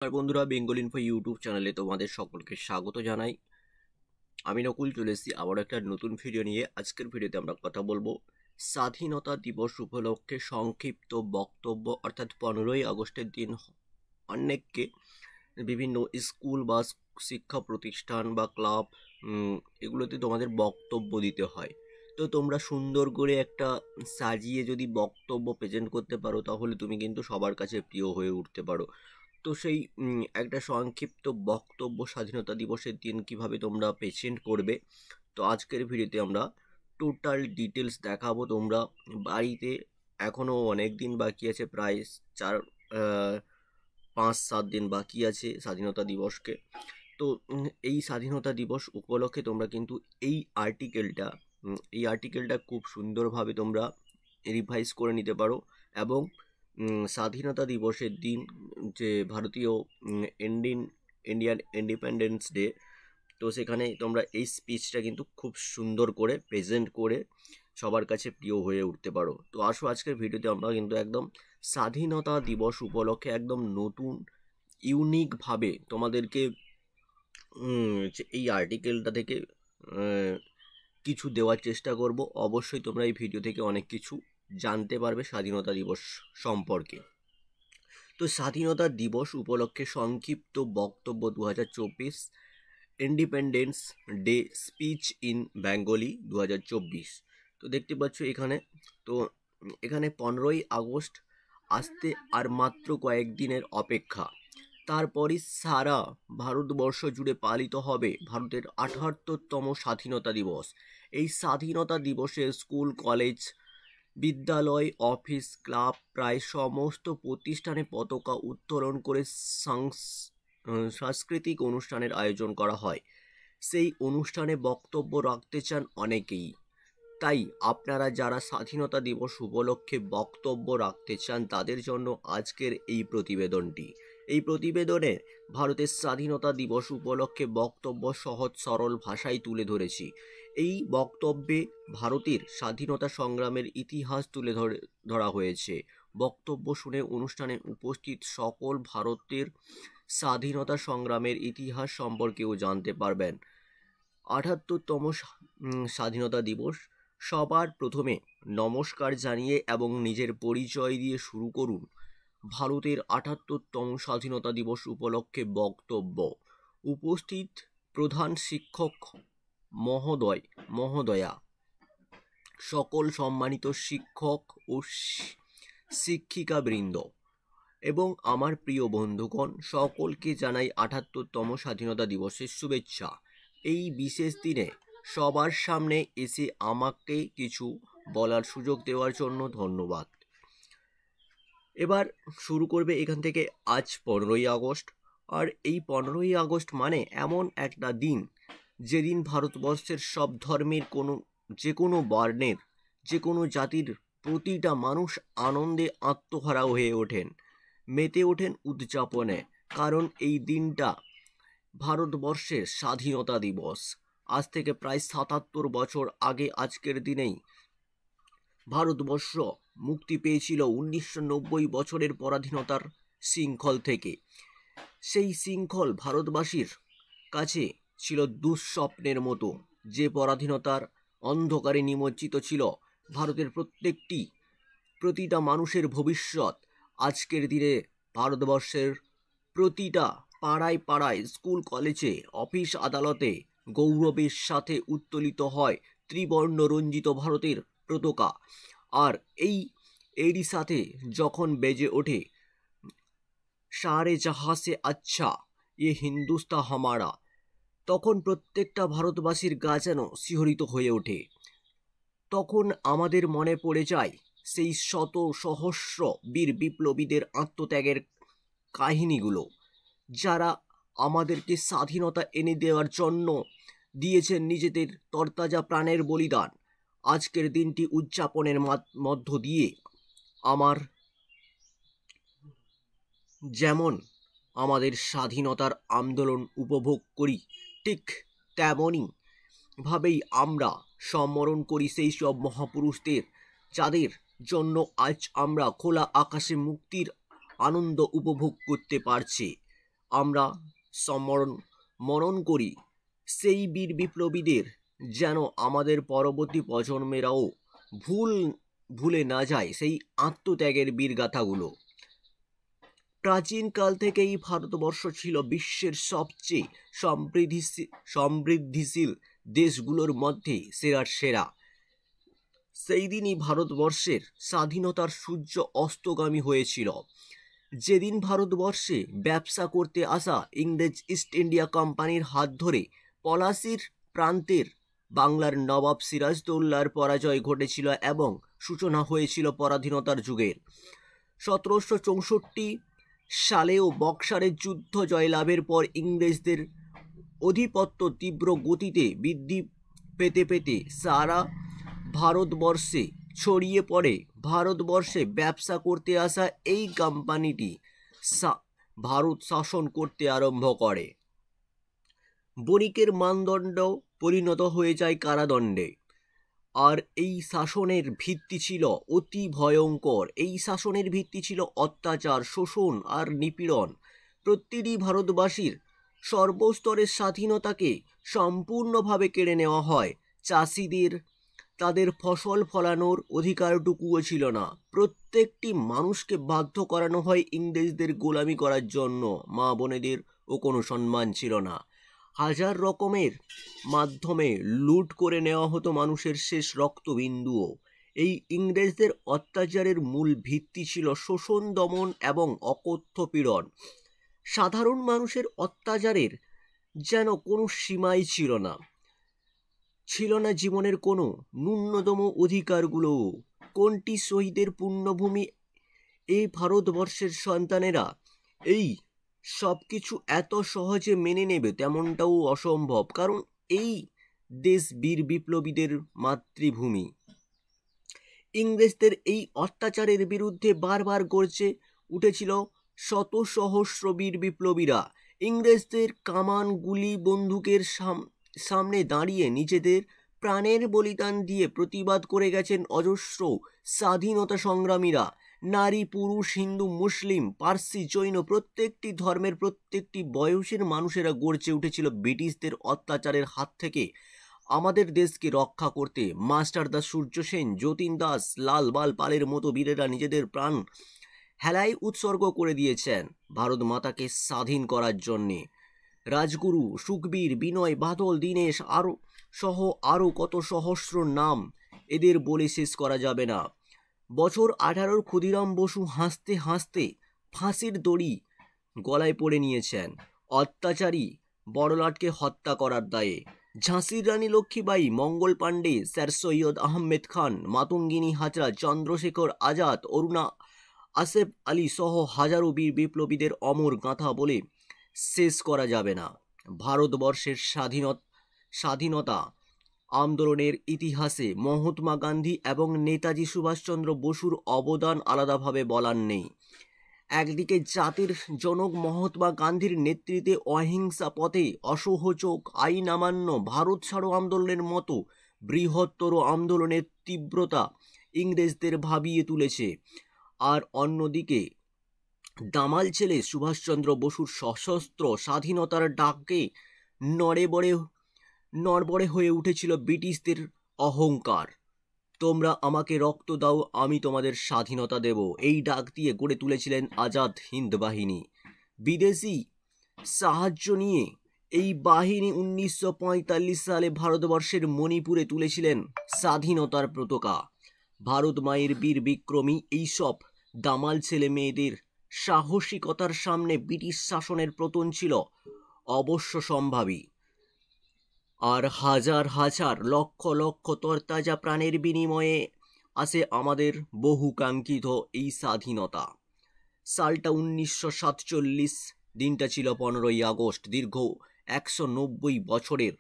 আর বন্ধুরা, Bengal info YouTube চ্যানেলে তোমাদের সকলকে স্বাগত জানাই। আমি নকুল চলে এসেছি আবার একটা নতুন ভিডিও নিয়ে। আজকের ভিডিওতে আমরা কথা বলবো স্বাধীনতা দিবস উপলক্ষে সংক্ষিপ্ত বক্তব্য, অর্থাৎ 15ই আগস্টের দিন অনেককে বিভিন্ন স্কুল বা শিক্ষা প্রতিষ্ঠান বা ক্লাব এগুলোতে তোমাদের বক্তব্য দিতে হয়। তো তোমরা সুন্দর করে একটা সাজিয়ে যদি বক্তব্য প্রেজেন্ট করতে পারো তাহলে তুমি কিন্তু সবার কাছে প্রিয় হয়ে উঠতে পারো। তো সেই একটা সংক্ষিপ্ত বক্তব্য স্বাধীনতা দিবসের দিন কিভাবে তোমরা প্রেজেন্ট করবে, তো আজকের ভিডিওতে আমরা টোটাল ডিটেলস দেখাবো। তোমরা বাড়িতে এখনও অনেক দিন বাকি আছে, প্রায় 5-7 দিন বাকি আছে স্বাধীনতা দিবসকে। তো এই স্বাধীনতা দিবস উপলক্ষে তোমরা কিন্তু এই আর্টিকেলটা খুব সুন্দরভাবে তোমরা রিভাইজ করে নিতে পারো। এবং স্বাধীনতা দিবসের দিন যে ভারতীয় ইন্ডিয়ান ইন্ডিপেন্ডেন্স ডে, তো সেখানে তোমরা এই স্পিচটা কিন্তু খুব সুন্দর করে প্রেজেন্ট করে সবার কাছে প্রিয় হয়ে উঠতে পারো। তো আসো আজকের ভিডিওতে আমরা কিন্তু একদম স্বাধীনতা দিবস উপলক্ষে একদম নতুন ইউনিকভাবে তোমাদেরকে এই আর্টিকেলটা থেকে কিছু দেওয়ার চেষ্টা করব। অবশ্যই তোমরা এই ভিডিও থেকে অনেক কিছু জানতে পারবে স্বাধীনতা দিবস সম্পর্কে। তো স্বাধীনতা দিবস উপলক্ষে সংক্ষিপ্ত বক্তব্য 2024 independence day speech in Bengali 2024। তো দেখতে পাচ্ছ এখানে, তো এখানে 15ই আগস্ট আসতে আর মাত্র কয়েকদিনের অপেক্ষা। তারপরই সারা ভারতবর্ষ জুড়ে পালিত হবে ভারতের 78তম স্বাধীনতা দিবস। এই স্বাধীনতা দিবসে স্কুল, কলেজ, বিদ্যালয়, অফিস, ক্লাব প্রায় সমস্ত প্রতিষ্ঠানে পতাকা উত্তোলন করে সাংস্কৃতিক অনুষ্ঠানের আয়োজন করা হয়। সেই অনুষ্ঠানে বক্তব্য রাখতে চান অনেকেই। তাই আপনারা যারা স্বাধীনতা দিবস উপলক্ষে বক্তব্য রাখতে চান তাদের জন্য আজকের এই প্রতিবেদনটি। এই প্রতিবেদনে ভারতের স্বাধীনতা দিবস উপলক্ষে বক্তব্য সহজ সরল ভাষায় তুলে ধরেছি। এই বক্তব্যে ভারতের স্বাধীনতা সংগ্রামের ইতিহাস তুলে ধরা হয়েছে। বক্তব্য শুনে অনুষ্ঠানে উপস্থিত সকল ভারতের স্বাধীনতা সংগ্রামের ইতিহাস সম্পর্কেও জানতে পারবেন। 78তম স্বাধীনতা দিবস। সবার প্রথমে নমস্কার জানিয়ে এবং নিজের পরিচয় দিয়ে শুরু করুন। ভারতের 78তম স্বাধীনতা দিবস উপলক্ষে বক্তব্য। উপস্থিত প্রধান শিক্ষক মহোদয়া, সকল সম্মানিত শিক্ষক ও শিক্ষিকাবৃন্দ এবং আমার প্রিয় বন্ধুগণ, সকলকে জানাই 78তম স্বাধীনতা দিবসের শুভেচ্ছা। এই বিশেষ দিনে সবার সামনে এসে আমাকে কিছু বলার সুযোগ দেওয়ার জন্য ধন্যবাদ। এবার শুরু করবে এখান থেকে। আজ 15ই আগস্ট, আর এই 15ই আগস্ট মানে এমন একটা দিন যেদিন ভারতবর্ষের সব ধর্মের যে কোনো বর্ণের, যে কোনো জাতির প্রতিটা মানুষ আনন্দে আত্মহারা হয়ে ওঠেন, মেতে ওঠেন উদযাপনে। কারণ এই দিনটা ভারতবর্ষের স্বাধীনতা দিবস। আজ থেকে প্রায় 77 বছর আগে আজকের দিনেই ভারতবর্ষ মুক্তি পেয়েছিল 1990 বছরের পরাধীনতার শৃঙ্খল থেকে। সেই শৃঙ্খল ভারতবাসীর কাছে ছিল দুঃস্বপ্নের মতো, যে পরাধীনতার অন্ধকারে নিমজ্জিত ছিল ভারতের প্রতিটা মানুষের ভবিষ্যৎ। আজকের দিনে ভারতবর্ষের প্রতিটা পাড়ায় পাড়ায়, স্কুল, কলেজে, অফিস, আদালতে গৌরবের সাথে উত্তোলিত হয় ত্রিবর্ণ রঞ্জিত ভারতের পতাকা। আর এরই সাথে যখন বেজে ওঠে সারে জাহাঁ সে আচ্ছা এ হিন্দুস্তান হামারা, তখন প্রত্যেকটা ভারতবাসীর গা যেন শিহরিত হয়ে ওঠে। তখন আমাদের মনে পড়ে যায় সেই শত সহস্র বীর বিপ্লবীদের আত্মত্যাগের কাহিনীগুলো, যারা আমাদেরকে স্বাধীনতা এনে দেওয়ার জন্য দিয়েছেন নিজেদের তরতাজা প্রাণের বলিদান। আজকের দিনটি উদযাপনের মধ্য দিয়ে আমার যেমন আমাদের স্বাধীনতার আন্দোলন উপভোগ করি, ঠিক তেমনই ভাবেই আমরা স্মরণ করি সেই সব মহাপুরুষদের, যাদের জন্য আজ আমরা খোলা আকাশে মুক্তির আনন্দ উপভোগ করতে পারছি। আমরা মনন করি সেই বীর বিপ্লবীদের, যেন আমাদের পরবর্তী প্রজন্মেরাও ভুলে না যায় সেই আত্মত্যাগের বীরগাথাগুলো। প্রাচীনকাল থেকেই ভারতবর্ষ ছিল বিশ্বের সবচেয়ে সমৃদ্ধিশীল দেশগুলোর মধ্যে সেরার সেরা। সেই দিনই ভারতবর্ষের স্বাধীনতার সূর্য অস্তগামী হয়েছিল, যেদিন ভারতবর্ষে ব্যবসা করতে আসা ইংরেজ ইস্ট ইন্ডিয়া কোম্পানির হাত ধরে পলাশির প্রান্তের বাংলার নবাব সিরাজদৌল্লার পরাজয় ঘটেছিল এবং সূচনা হয়েছিল পরাধীনতার যুগের। 1764 সালেও বক্সারের যুদ্ধ জয়লাভের পর ইংরেজদের আধিপত্য তীব্র গতিতে বৃদ্ধি পেতে পেতে সারা ভারতবর্ষে ছড়িয়ে পড়ে। ভারতবর্ষে ব্যবসা করতে আসা এই কোম্পানিটি ভারত শাসন করতে আরম্ভ করে। বণিকের মানদণ্ড পরিণত হয়ে যায় কারাদণ্ডে। আর এই শাসনের ভিত্তি ছিল অতি ভয়ঙ্কর। এই শাসনের ভিত্তি ছিল অত্যাচার, শোষণ আর নিপীড়ন। প্রতিটি ভারতবাসীর সর্বস্তরের স্বাধীনতাকে সম্পূর্ণভাবে কেড়ে নেওয়া হয়। চাষিদের তাদের ফসল ফলানোর অধিকারটুকুও ছিল না। প্রত্যেকটি মানুষকে বাধ্য করানো হয় ইংরেজদের গোলামি করার জন্য। মা বোনেদেরও কোনো সম্মান ছিল না। হাজার রকমের মাধ্যমে লুট করে নেওয়া হতো মানুষের শেষ রক্তবিন্দুও। এই ইংরেজদের অত্যাচারের মূল ভিত্তি ছিল শোষণ, দমন এবং অকথ্য পীড়ন। সাধারণ মানুষের অত্যাচারের যেন কোনো সীমাই ছিল না। জীবনের কোনো ন্যূনতম অধিকারগুলোও। কোনটি শহীদের পুণ্যভূমি এই ভারতবর্ষের সন্তানেরা এই সব কিছু এত সহজে মেনে নেবে তেমনটাও অসম্ভব, কারণ এই দেশ বীর বিপ্লবীদের মাতৃভূমি। ইংরেজদের এই অত্যাচারের বিরুদ্ধে বারবার গর্জে উঠেছিল শত সহস্র বীর বিপ্লবীরা। ইংরেজদের কামান, গুলি, বন্দুকের সামনে দাঁড়িয়ে নিজেদের প্রাণের বলিদান দিয়ে প্রতিবাদ করে গেছেন অজস্র স্বাধীনতা সংগ্রামীরা। নারী, পুরুষ, হিন্দু, মুসলিম, পার্সি, জৈন প্রত্যেকটি ধর্মের প্রত্যেকটি বয়সের মানুষেরা গর্জে উঠেছিল ব্রিটিশদের অত্যাচারের হাত থেকে আমাদের দেশকে রক্ষা করতে। মাস্টারদা সূর্য সেন, যতীন দাস, লাল বাল পালের মতো বীরেরা নিজেদের প্রাণ হেলায় উৎসর্গ করে দিয়েছেন ভারত মাতাকে স্বাধীন করার জন্যে। রাজগুরু, সুখবীর, বিনয়, বাদল, দীনেশ আরও কত সহস্র নাম এদের বলে শেষ করা যাবে না। বছর 18 ক্ষুদিরাম বসু হাসতে হাসতে ফাঁসির দড়ি গলায় পড়ে নিয়েছেন অত্যাচারী বড়লাটকে হত্যা করার দায়ে। ঝাঁসির রানী লক্ষ্মীবাঈ, মঙ্গল পাণ্ডে, স্যার সৈয়দ আহমেদ খান, মাতঙ্গিনী হাজরা, চন্দ্রশেখর আজাদ, অরুণা আসেফ আলী সহ হাজারো বীর বিপ্লবীদের অমর গাথা বলে শেষ করা যাবে না। ভারতবর্ষের স্বাধীনতা আন্দোলনের ইতিহাসে মহাত্মা গান্ধী এবং নেতাজি সুভাষচন্দ্র বসুর অবদান আলাদাভাবে বলার নেই। একদিকে জাতির জনক মহাত্মা গান্ধীর নেতৃত্বে অহিংসা পথে অসহযোগ, আইন অমান্য, ভারত ছাড়ো আন্দোলনের মতো বৃহত্তর আন্দোলনের তীব্রতা ইংরেজদের ভাবিয়ে তুলেছে। আর অন্যদিকে দামাল ছেলে সুভাষচন্দ্র বসুর সশস্ত্র স্বাধীনতার ডাকে নড়বড়ে হয়ে উঠেছিল ব্রিটিশদের অহংকার। তোমরা আমাকে রক্ত দাও, আমি তোমাদের স্বাধীনতা দেব, এই ডাক দিয়ে গড়ে তুলেছিলেন আজাদ হিন্দ বাহিনী। বিদেশি সাহায্য নিয়ে এই বাহিনী 1945 সালে ভারতবর্ষের মণিপুরে তুলেছিলেন স্বাধীনতার পতাকা। ভারত মায়ের বীর বিক্রমী এইসব দামাল ছেলে মেয়েদের সাহসিকতার সামনে ব্রিটিশ শাসনের পতন ছিল অবশ্যম্ভাবী। আর হাজার হাজার লক্ষ লক্ষ তরতাজা প্রাণের বিনিময়ে আসে আমাদের বহুকাঙ্ক্ষিত এই স্বাধীনতা। সালটা 1947, দিনটা ছিল 15ই আগস্ট। দীর্ঘ 190 বছরের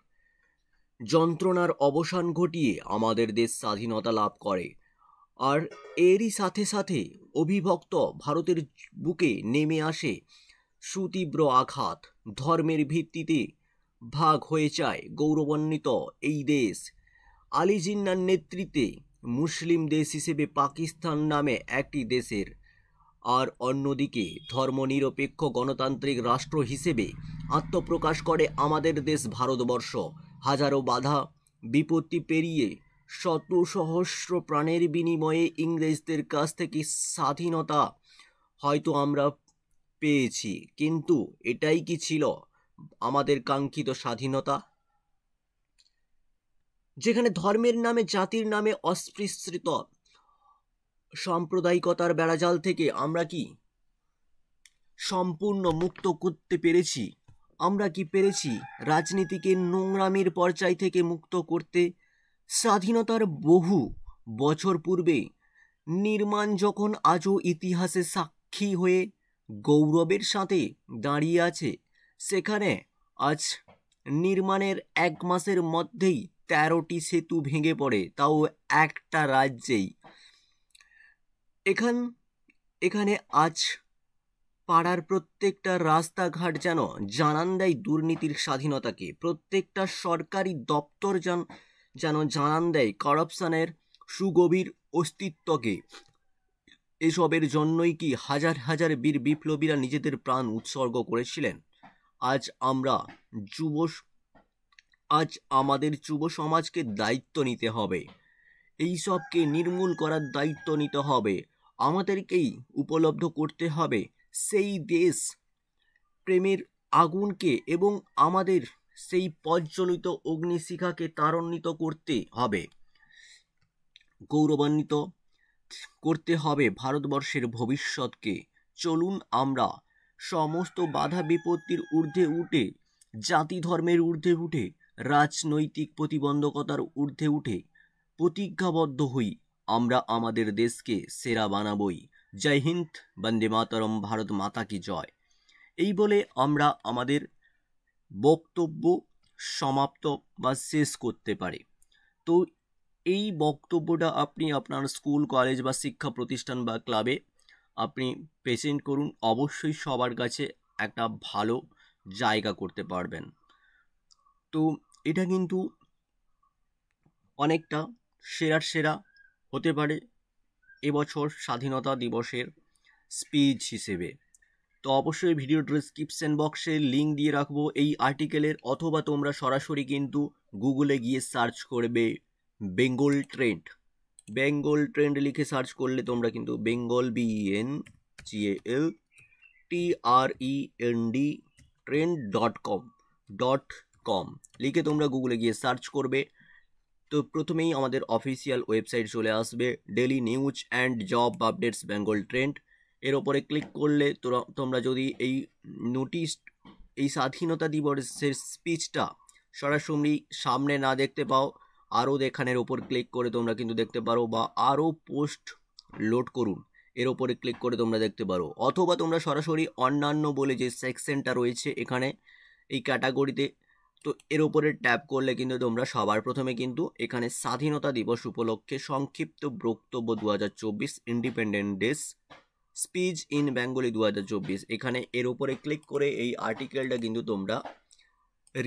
যন্ত্রণার অবসান ঘটিয়ে আমাদের দেশ স্বাধীনতা লাভ করে। আর এরই সাথে সাথে অবিভক্ত ভারতের বুকে নেমে আসে সুতীব্র আঘাত। ধর্মের ভিত্তিতে ভাগ হয়ে যায় গৌরবান্বিত এই দেশ। আলী জিন্নার নেতৃত্বে মুসলিম দেশ হিসেবে পাকিস্তান নামে একটি দেশের আর অন্যদিকে ধর্মনিরপেক্ষ গণতান্ত্রিক রাষ্ট্র হিসেবে আত্মপ্রকাশ করে আমাদের দেশ ভারতবর্ষ। হাজারো বাধা বিপত্তি পেরিয়ে শত সহস্র প্রাণের বিনিময়ে ইংরেজদের কাছ থেকে স্বাধীনতা হয়তো আমরা পেয়েছি, কিন্তু এটাই কি ছিল আমাদের কাঙ্ক্ষিত স্বাধীনতা? যেখানে ধর্মের নামে, জাতির নামে অস্পৃশ্যিত সাম্প্রদায়িকতার বেড়াজাল থেকে আমরা কি সম্পূর্ণ মুক্ত করতে পেরেছি? আমরা কি পেরেছি রাজনীতিকে নোংরামির পর্যায় থেকে মুক্ত করতে? স্বাধীনতার বহু বছর পূর্বে নির্মাণ যখন আজও ইতিহাসে সাক্ষী হয়ে গৌরবের সাথে দাঁড়িয়ে আছে, সেখানে আজ নির্মাণের 1 মাসের মধ্যেই 13টি সেতু ভেঙে পড়ে, তাও একটা রাজ্যেই। এখানে আজ পাড়ার প্রত্যেকটা রাস্তাঘাট যেন জানান দেয় দুর্নীতির স্বাধীনতাকে। প্রত্যেকটা সরকারি দপ্তর যেন জানান দেয় করাপশনের সুগভীর অস্তিত্বকে। এসবের জন্যই কি হাজার হাজার বীর বিপ্লবীরা নিজেদের প্রাণ উৎসর্গ করেছিলেন? আজ আমাদের যুব সমাজকে দায়িত্ব নিতে হবে, এই সবকে নির্মূল করার দায়িত্ব নিতে হবে। আমাদেরকেই উপলব্ধ করতে হবে সেই দেশ প্রেমের আগুনকে এবং আমাদের সেই প্রজ্বলিত অগ্নিশিখাকে ত্বরান্বিত করতে হবে, গৌরবান্বিত করতে হবে ভারতবর্ষের ভবিষ্যৎকে। চলুন আমরা সমস্ত বাধা বিপত্তির ঊর্ধ্বে উঠে, জাতি ধর্মের ঊর্ধ্বে উঠে, রাজনৈতিক প্রতিবন্ধকতার ঊর্ধ্বে উঠে প্রতিজ্ঞাবদ্ধ হই, আমরা আমাদের দেশকে সেরা বানাবই। জয় হিন্দ, বন্দে মাতরম, ভারত মাতা কি জয়। এই বলে আমরা আমাদের বক্তব্য সমাপ্ত বা শেষ করতে পারি। তো এই বক্তব্যটা আপনি আপনার স্কুল, কলেজ বা শিক্ষা প্রতিষ্ঠান বা ক্লাবে আপনি প্রেজেন্ট করুন। অবশ্যই সবার কাছে একটা ভালো জায়গা করতে পারবেন। তো এটা কিন্তু অনেকটা সেরা হতে পারে এবছর স্বাধীনতা দিবসের স্পিচ হিসেবে। তো অবশ্যই ভিডিও ডেসক্রিপশন বক্সে লিঙ্ক দিয়ে রাখবো এই আর্টিকেলের, অথবা তোমরা সরাসরি কিন্তু গুগলে গিয়ে সার্চ করবে বেঙ্গল ট্রেন্ড লিখে সার্চ করলে তোমরা কিন্তু বেঙ্গল BENGAL TREND trend.com লিখে তোমরা গুগলে গিয়ে সার্চ করবে। তো প্রথমেই আমাদের অফিসিয়াল ওয়েবসাইট চলে আসবে, daily news and job updates Bengal trend. এর ওপরে ক্লিক করলে তোমরা যদি এই স্বাধীনতা দিবসের স্পিচটা সরাসরি সামনে না দেখতে পাও, আরও দেখানের ওপর ক্লিক করে তোমরা কিন্তু দেখতে পারো, বা আরও পোস্ট লোড করুন এর ওপরে ক্লিক করে তোমরা দেখতে পারো, অথবা তোমরা সরাসরি অন্যান্য বলে যে সেকশনটা রয়েছে এখানে এই ক্যাটাগরিতে, তো এর ওপরে ট্যাপ করলে কিন্তু তোমরা সবার প্রথমে কিন্তু এখানে স্বাধীনতা দিবস উপলক্ষে সংক্ষিপ্ত বক্তব্য 2024 independent day's speech in Bengali 2024, এখানে এর ওপরে ক্লিক করে এই আর্টিকেলটা কিন্তু তোমরা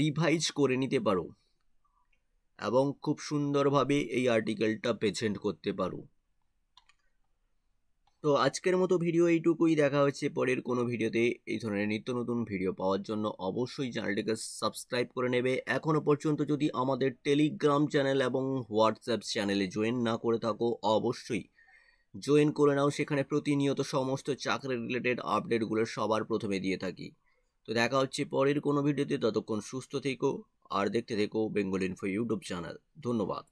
রিভাইজ করে নিতে পারো এবং খুব সুন্দরভাবে এই আর্টিকেলটা প্রেজেন্ট করতে পারো। তো আজকের মতো ভিডিও এইটুকুই, দেখা হচ্ছে পরের কোনো ভিডিওতে। এই ধরনের নিত্য নতুন ভিডিও পাওয়ার জন্য অবশ্যই চ্যানেলটিকে সাবস্ক্রাইব করে নেবে। এখনও পর্যন্ত যদি আমাদের টেলিগ্রাম চ্যানেল এবং হোয়াটসঅ্যাপ চ্যানেলে জয়েন না করে থাকো, অবশ্যই জয়েন করে নাও। সেখানে প্রতিনিয়ত সমস্ত চাকরি রিলেটেড আপডেটগুলো সবার প্রথমে দিয়ে থাকি। তো দেখা হচ্ছে পরের কোনো ভিডিওতে, ততক্ষণ সুস্থ থেকো আর দেখতে থেকো বেঙ্গল ইনফো ইউটিউব চ্যানেল। ধন্যবাদ।